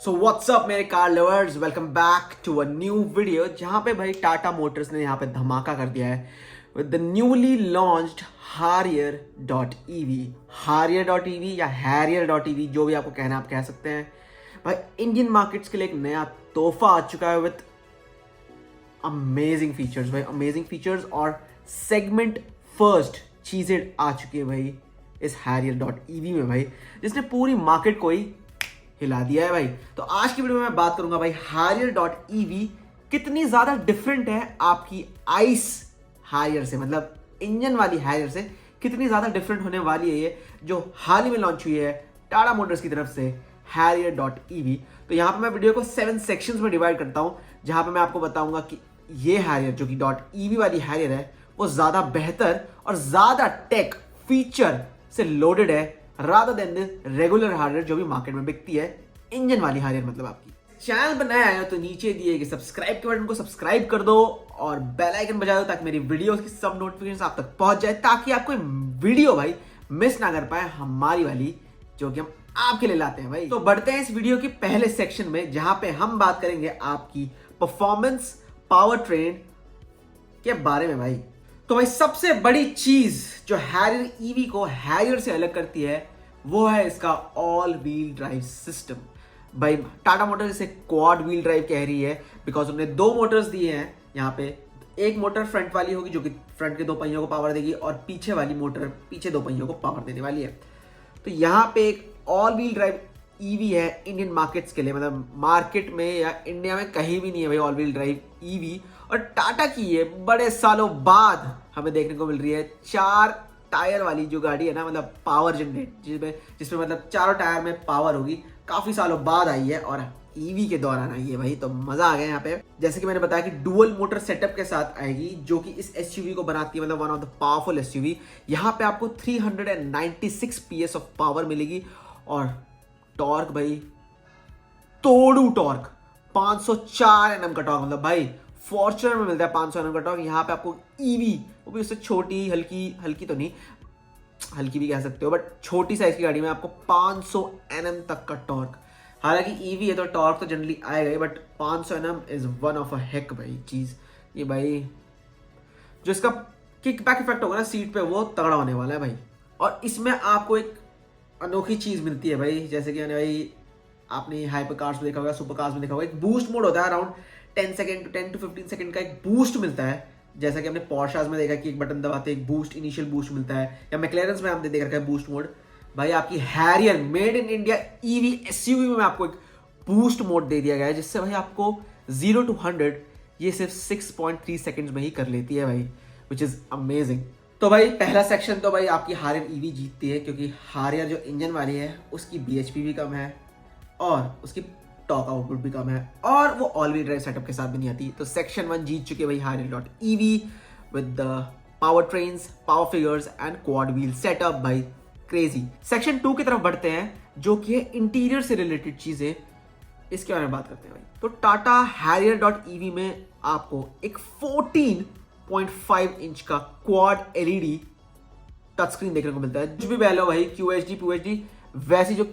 सो what's up मेरे car lovers, welcome back to a new video जहां पे भाई टाटा मोटर्स ने यहाँ पे धमाका कर दिया है with the newly launched Harrier.ev। Harrier.ev या Harrier.ev, जो भी आपको कहना है आप कह सकते हैं। भाई इंडियन मार्केट्स के लिए एक नया तोहफा आ चुका है विद अमेजिंग फीचर्स। भाई अमेजिंग फीचर्स और सेगमेंट फर्स्ट चीजें आ चुकी है भाई इस Harrier.ev में भाई, जिसने पूरी मार्केट को ही हिला दिया है भाई। तो आज की वीडियो में मैं बात करूंगा भाई Harrier.ev कितनी ज्यादा डिफरेंट है आपकी आइस Harrier से, मतलब इंजन वाली Harrier से कितनी ज्यादा डिफरेंट होने वाली है ये जो हाल ही में लॉन्च हुई है टाटा मोटर्स की तरफ से Harrier.ev। तो यहाँ पे मैं वीडियो को 7 सेक्शंस में डिवाइड करता हूँ, जहां पे मैं आपको बताऊंगा कि ये Harrier जो कि .ev वाली Harrier है वो ज्यादा बेहतर और ज्यादा टेक फीचर से लोडेड है rather than the regular Harrier जो भी मार्केट में बिकती है, इंजन वाली Harrier मतलब आपकी। चैनल पर नया आया तो नीचे दिए गए सब्सक्राइब के बटन को सब्सक्राइब कर दो और बेल आइकन बजा दो ताकि मेरी वीडियोस की सब नोटिफिकेशन आप तक पहुंच जाए, ताकि आप कोई वीडियो भाई मिस ना कर पाए हमारी वाली जो कि हम आपके लिए लाते हैं भाई। तो बढ़ते हैं इस वीडियो के पहले सेक्शन में, जहां पे हम बात करेंगे आपकी परफॉर्मेंस पावर ट्रेन के बारे में भाई। तो भाई सबसे बड़ी चीज जो Harrier.ev को Harrier से अलग करती है वो है इसका ऑल व्हील ड्राइव सिस्टम। भाई टाटा मोटर्स इसे क्वाड व्हील ड्राइव कह रही है बिकॉज उन्होंने दो मोटर्स दिए हैं यहाँ पे। एक मोटर फ्रंट वाली होगी जो कि फ्रंट के दो पहियों को पावर देगी, और पीछे वाली मोटर पीछे दो पहियों को पावर देने वाली है। तो यहाँ पे एक ऑल व्हील ड्राइव ईवी है इंडियन मार्केट्स के लिए, मतलब मार्केट में या इंडिया में कहीं भी नहीं है भाई ऑल व्हील ड्राइव ईवी। और टाटा की ये बड़े सालों बाद हमें देखने को मिल रही है 4 टायर वाली जो गाड़ी है ना, मतलब पावर जनरेट जिसमें मतलब चारों टायर में पावर होगी, काफी सालों बाद आई है और ईवी के दौरान आई है भाई। तो मजा आ गया यहाँ पे। जैसे कि मैंने बताया कि डुअल मोटर सेटअप के साथ आएगी जो कि इस एसयूवी को बनाती है, मतलब one of the powerful SUV. यहाँ पे आपको 396 PS ऑफ पावर मिलेगी और टॉर्क भाई तोड़ू टॉर्क 504 Nm का टॉर्क, मतलब भाई फॉर्च्यूनर में मिलता है 500 Nm का टॉर्क। यहाँ पे आपको ईवी वो भी उससे छोटी हल्की तो नहीं, हल्की भी कह सकते हो, बट छोटी साइज की गाड़ी में आपको 500 Nm तक का टॉर्क। हालांकि ईवी है तो टॉर्क तो जनरली आएगा ही, but 500 Nm is one of a heck भाई चीज। ये भाई जो इसका किक बैक इफेक्ट होगा ना सीट पे वो तगड़ा होने वाला है भाई। और इसमें आपको एक अनोखी चीज मिलती है भाई, जैसे कि भाई आपने हाइपर कार्स में देखा होगा, सुपर कार्स में देखा होगा, एक बूस्ट मोड होता है अराउंड 10 to 15 सेकंड का एक बूस्ट मिलता है। जैसा कि हमने पोर्शास में देखा कि एक बटन दबाते एक बूस्ट इनिशियल बूस्ट मिलता है, या मैक्लेरन्स में हमने देख रखा है बूस्ट मोड। भाई आपकी Harrier made in India EV SUV में आपको एक बूस्ट मोड दे दिया गया है, जिससे भाई आपको 0 to 100 ये सिर्फ 6.3 सेकंड्स में ही कर लेती है भाई, विच इज अमेजिंग। तो भाई पहला सेक्शन तो भाई आपकी Harrier.ev जीतती है, क्योंकि Harrier जो इंजन वाली है उसकी BHP भी कम है और उसकी टॉक आउटपुट भी कम है, और वो ऑल व्हील ड्राइव सेटअप के साथ भी नहीं आती। तो सेक्शन 1 जीत चुके भाई Harrier.ev with the power trains, power figures and quad wheel setup भाई, क्रेजी। सेक्शन 2 की तरफ बढ़ते हैं जो कि है इंटीरियर से रिलेटेड चीजें, इसके बारे में बात करते हैं भाई। तो टाटा Harrier.ev में आपको एक 14.5 इंच का क्वाड LED टच स्क्रीन देखने को मिलता है। जो भी वैल्यू भाई QHD PUHD वैसी जो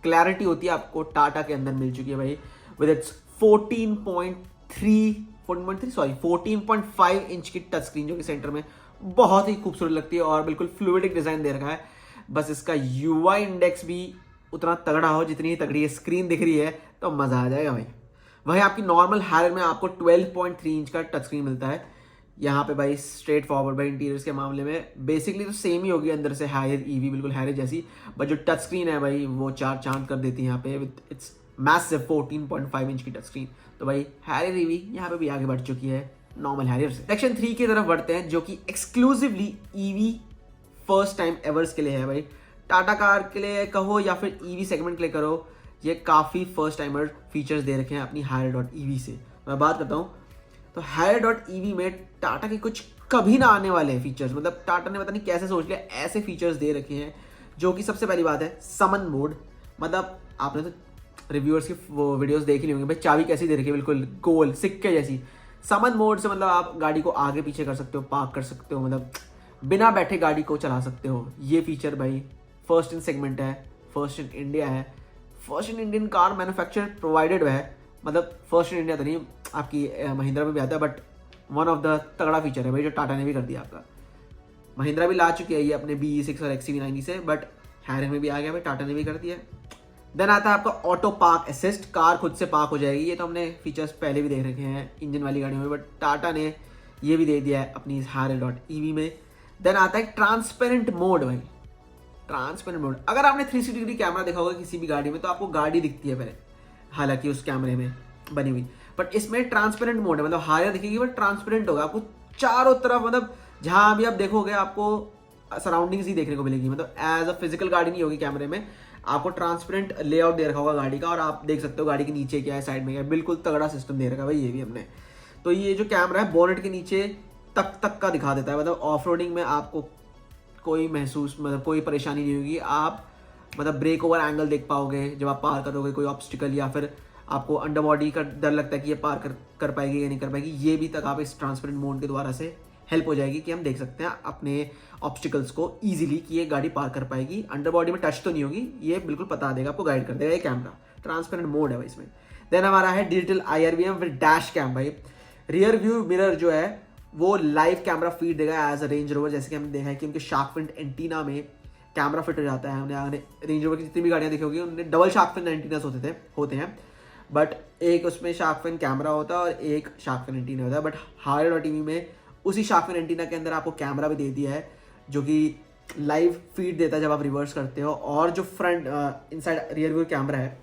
क्लैरिटी होती है आपको टाटा के अंदर मिल चुकी है भाई, विद इट्स 14.5 इंच की टच स्क्रीन जो कि सेंटर में बहुत ही खूबसूरत लगती है और बिल्कुल फ्लूइडिक डिजाइन दे रखा है। बस इसका UI इंडेक्स भी उतना तगड़ा हो जितनी ही तगड़ी स्क्रीन दिख रही है तो मजा आ जाएगा भाई। वही आपकी नॉर्मल Harrier में आपको 12.3 इंच का टच स्क्रीन मिलता है। यहाँ पे भाई स्ट्रेट फॉरवर्ड भाई इंटीरियर्स के मामले में बेसिकली तो सेम ही होगी अंदर से Harrier.ev बिल्कुल Harrier जैसी, बट जो टच स्क्रीन है भाई वो 4 चांद कर देती है यहाँ पे विद इट्स मैसिव 14.5 इंच की टच स्क्रीन। तो भाई Harrier.ev यहाँ पे भी आगे बढ़ चुकी है नॉर्मल Harrier से। सेक्शन 3 की तरफ बढ़ते हैं जो कि exclusively EV first time averse के लिए है भाई। टाटा कार के लिए कहो या फिर ईवी सेगमेंट के लिए करो, ये काफी फर्स्ट टाइमर फीचर्स दे रखे हैं अपनी Harrier.ev से। मैं बात करता हूँ तो Harrier.ev में टाटा के कुछ कभी ना आने वाले फीचर्स, मतलब टाटा ने पता नहीं कैसे सोच लिया, ऐसे फीचर्स दे रखे हैं जो कि सबसे पहली बात है समन मोड। मतलब आपने तो रिव्यूअर्स की वो वीडियोस देख ली होंगी भाई, चाबी कैसी दे रखी है बिल्कुल गोल सिक्के जैसी। समन मोड से मतलब आप गाड़ी को आगे पीछे कर सकते हो, पार्क कर सकते हो, मतलब बिना बैठे गाड़ी को चला सकते हो। ये फीचर भाई फर्स्ट इन सेगमेंट है, फर्स्ट इन इंडिया है, first in Indian car manufacture provided है, मतलब फर्स्ट इन इंडिया तो नहीं, आपकी महिंद्रा में भी आता है, बट वन ऑफ द तगड़ा फीचर है भाई जो टाटा ने भी कर दिया आपका। महिंद्रा भी ला चुकी है ये अपने BE6 और XCV90 से, बट हैरियर में भी आ गया भाई, टाटा ने भी कर दिया। देन आता है आपका ऑटो पार्क असिस्ट, कार खुद से पार्क हो जाएगी। ये तो हमने फीचर्स पहले भी देख रखे हैं इंजन वाली गाड़ियों में, बट टाटा ने ये भी दे दिया है अपनी Harrier.ev में। देन आता है ट्रांसपेरेंट मोड भाई, ट्रांसपेरेंट मोड। अगर आपने 360 डिग्री कैमरा देखा होगा किसी भी गाड़ी में तो आपको गाड़ी दिखती है पहले, हालांकि उस कैमरे में बनी हुई, बट इसमें ट्रांसपेरेंट मोड है, मतलब हायर दिखेगी बट ट्रांसपेरेंट होगा आपको चारों तरफ, मतलब जहां भी आप देखोगे आपको सराउंडिंग्स ही देखने को मिलेगी, मतलब एज अ फिजिकल गाड़ी नहीं होगी कैमरे में, आपको ट्रांसपेरेंट लेआउट दे रखा होगा गाड़ी का और आप देख सकते हो गाड़ी के नीचे क्या है, साइड में क्या है, बिल्कुल तगड़ा सिस्टम दे रखा है भाई ये भी हमने। तो ये जो कैमरा है बोनेट के नीचे तक का दिखा देता है, मतलब ऑफ रोडिंग में आपको कोई महसूस, मतलब कोई परेशानी नहीं होगी, आप मतलब ब्रेक ओवर एंगल देख पाओगे जब आप पार करोगे कोई ऑब्स्टिकल, या फिर आपको अंडर बॉडी का डर लगता है कि ये पार कर पाएगी या नहीं कर पाएगी, ये भी तक आप इस ट्रांसपेरेंट मोड के द्वारा से हेल्प हो जाएगी कि हम देख सकते हैं अपने ऑब्स्टिकल्स को इजीली कि ये गाड़ी पार कर पाएगी, अंडर बॉडी में टच तो नहीं होगी, ये बिल्कुल बता देगा, आपको गाइड कर देगा ये कैमरा। ट्रांसपेरेंट मोड है भाई इसमें। देन हमारा है digital IRVM with dash cam भाई, रियर व्यू मिरर जो है वो लाइव कैमरा फीड देगा एज अ रेंज रोवर, जैसे कि हमने देखा है कि उनके शार्क फिन एंटीना में कैमरा फिट हो जाता है। हमने रेंज रोवर की जितनी भी गाड़ियां देखी होगी उनमें डबल शार्क फिन एंटीनास होते हैं, बट एक उसमें शार्क फिन कैमरा होता है और एक शार्क फिन एंटीना होता है, बट Harrier.ev में उसी शार्क फिन एंटीना के अंदर आपको कैमरा भी दे दिया है जो कि लाइव फीड देता है जब आप रिवर्स करते हो, और जो front inside rear view camera है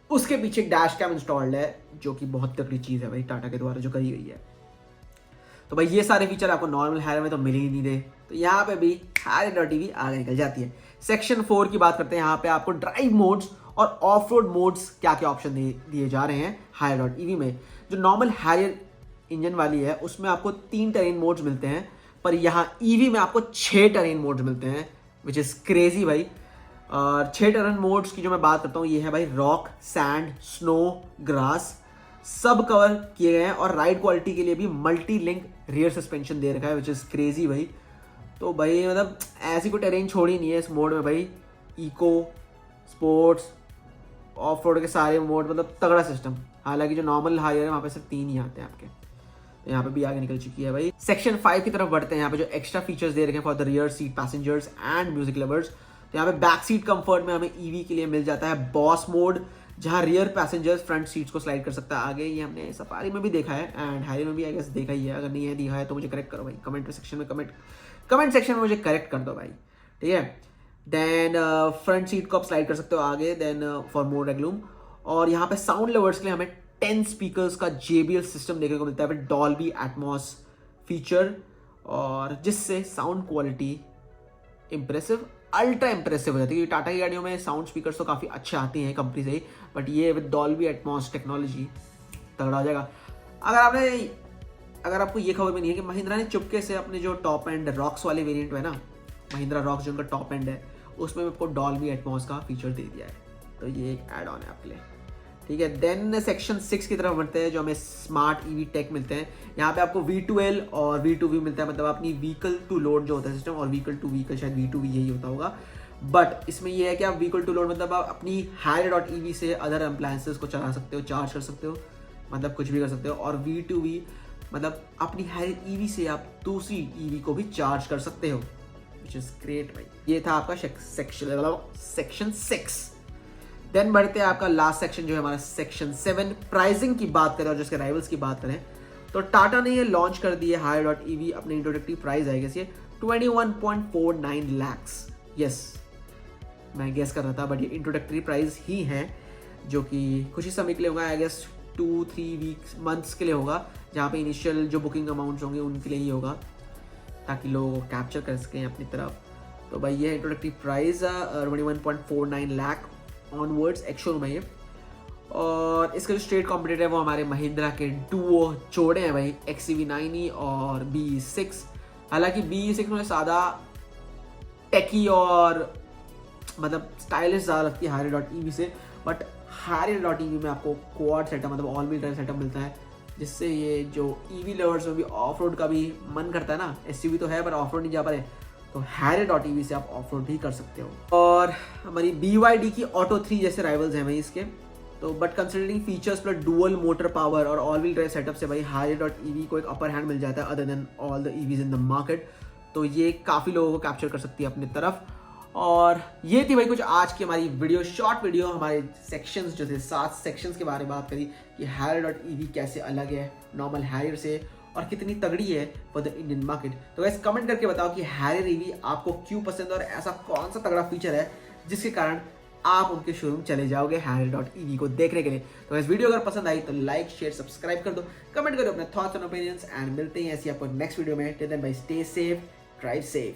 उसके पीछे एक डैश कैम इंस्टॉल्ड है जो कि बहुत तगड़ी चीज़ है भाई टाटा के द्वारा जो करी गई है। तो भाई ये सारे फीचर आपको नॉर्मल Harrier में तो मिल ही नहीं दे, तो यहाँ पे भी Harrier.ev आगे निकल जाती है। सेक्शन 4 की बात करते हैं, यहाँ पे आपको ड्राइव मोड्स और ऑफ रोड मोड्स क्या क्या ऑप्शन दिए जा रहे हैं Harrier.ev में। जो नॉर्मल Harrier इंजन वाली है उसमें आपको 3 टेरेन मोड्स मिलते हैं, पर यहाँ EV में आपको 6 टेरेन मोड्स मिलते हैं, विच इज़ क्रेजी भाई। और 6 टेरेन मोड्स की जो मैं बात करता हूँ ये है भाई रॉक, सैंड, स्नो, ग्रास, सब कवर किए गए हैं, और राइड क्वालिटी के लिए भी मल्टी लिंक रियर सस्पेंशन दे रखा है, विच इज़ क्रेजी भाई। तो भाई मतलब ऐसी कोई टेरेन छोड़ी नहीं है इस मोड में भाई, इको, स्पोर्ट्स, ऑफ रोड के सारे मोड, मतलब तगड़ा सिस्टम। हालांकि जो नॉर्मल Harrier है वहाँ पे सिर्फ 3 ही आते हैं आपके, तो यहाँ पे भी आगे निकल चुकी है भाई। सेक्शन 5 की तरफ बढ़ते हैं, यहाँ पे जो एक्स्ट्रा फीचर्स दे रखे हैं for the rear seat passengers and music lovers. तो यहाँ पे बैक सीट कंफर्ट में हमें EV के लिए मिल जाता है बॉस मोड, जहाँ रियर पैसेंजर्स फ्रंट सीट्स को स्लाइड कर सकता है आगे। ये हमने सफारी में भी देखा है एंड Harrier में भी आई गेस देखा ही है, अगर नहीं है दिखा है तो मुझे करेक्ट करो भाई, कमेंट सेक्शन में मुझे करेक्ट कर दो भाई, ठीक है। देन फ्रंट सीट को आप स्लाइड कर सकते हो आगे, देन फॉर मोर रेगलूम। और यहाँ पे साउंड लवर्स के लिए हमें 10 स्पीकर्स का JBL सिस्टम देखने को मिलता है, डॉल्बी एटमॉस फीचर, और जिससे sound quality impressive, ultra impressive हो जाती है। टाटा की गाड़ियों में साउंड स्पीकर्स तो काफ़ी अच्छे आते हैं कंपनी से ही, बट ये विद डॉल्बी एटमॉस टेक्नोलॉजी तगड़ा हो जाएगा। अगर आपको ये खबर भी नहीं है कि महिंद्रा ने चुपके से अपने जो टॉप एंड रॉक्स वाले वेरिएंट है ना, महिंद्रा रॉक्स जो उनका टॉप एंड है, उसमें आपको डॉल्बी एटमॉस का फीचर दे दिया है, तो ये एक ऐड ऑन है आपके लिए, ठीक है। देन सेक्शन 6 की तरफ बढ़ते हैं, जो हमें स्मार्ट EV टेक मिलते हैं। यहाँ पे आपको V2L और V2V मिलता है, मतलब अपनी व्हीकल टू लोड जो होता है सिस्टम, और व्हीकल टू व्हीकल शायद V2V यही होता होगा, बट इसमें ये है कि आप व्हीकल टू लोड मतलब आप अपनी Harrier.ev से अदर अप्लायंसेस को चला सकते हो, चार्ज कर सकते हो, मतलब कुछ भी कर सकते हो। और V2V मतलब अपनी Harrier.ev से आप दूसरी EV को भी चार्ज कर सकते हो, विच इज ग्रेट भाई। ये था आपका सेक्शन 6। देन बढ़ते हैं आपका लास्ट सेक्शन जो है हमारा सेक्शन 7। प्राइसिंग की बात करें और जिसके राइवल्स की बात करें तो टाटा ने ये लॉन्च कर दी है Harrier.ev, अपने इंट्रोडक्टरी प्राइस आएगा ये 21.49 lakhs। यस, मैं गेस कर रहा था, बट ये इंट्रोडक्टरी प्राइस ही है, जो कि कुछ ही समय के लिए होगा, आई गेस 2-3 मंथ्स के लिए होगा, जहाँ पे इनिशियल जो बुकिंग अमाउंट्स होंगे उनके लिए ही होगा, ताकि लोग कैप्चर कर सकें अपनी तरफ। तो भाई ये introductory price 21.49 lakh onwards ex-showroom है ये। और इसका जो स्ट्रेट कॉम्पिटिटर है वो हमारे महिंद्रा के डुओ जोड़े हैं भाई, XCV90 और BE6। हालांकि BE6 में सादा टेकी और मतलब स्टाइलिश ज़्यादा लगती है Harrier.ev से, बट Harrier.ev में आपको क्वाड सेटअप मतलब ऑल व्हील ड्राइव सेटअप मिलता है, जिससे ये जो EV लवर्स में भी ऑफ रोड का भी मन करता है ना, SUV तो है पर ऑफ रोड नहीं जा पा रहे, तो Harrier.ev से आप ऑफ रोड भी कर सकते हो। और हमारी BYD की ऑटो 3 जैसे राइवल्स हैं भाई इसके, तो but considering features plus dual motor power और ऑल व्हील ड्राइव सेटअप से भाई Harrier.ev को एक अपर हैंड मिल जाता है other than all the EVs in the market. तो ये काफ़ी लोगों को कैप्चर कर सकती है अपनी तरफ। और ये थी भाई कुछ आज की हमारी वीडियो, शॉर्ट वीडियो, हमारे सेक्शंस जो थे 7 सेक्शंस के बारे में बात करी कि Harrier.ev कैसे अलग है नॉर्मल Harrier से और कितनी तगड़ी है फॉर द इंडियन मार्केट। तो गाइस कमेंट करके बताओ कि Harrier.ev आपको क्यों पसंद है और ऐसा कौन सा तगड़ा फीचर है जिसके कारण आप उनके शोरूम चले जाओगे Harrier.ev को देखने के लिए। तो इस वीडियो अगर पसंद आई तो लाइक शेयर सब्सक्राइब कर दो, कमेंट करो अपने थॉट्स एंड ओपिनियंस एंड मिलते हैं ऐसी आपको नेक्स्ट वीडियो में। Till then bye, stay safe, drive safe.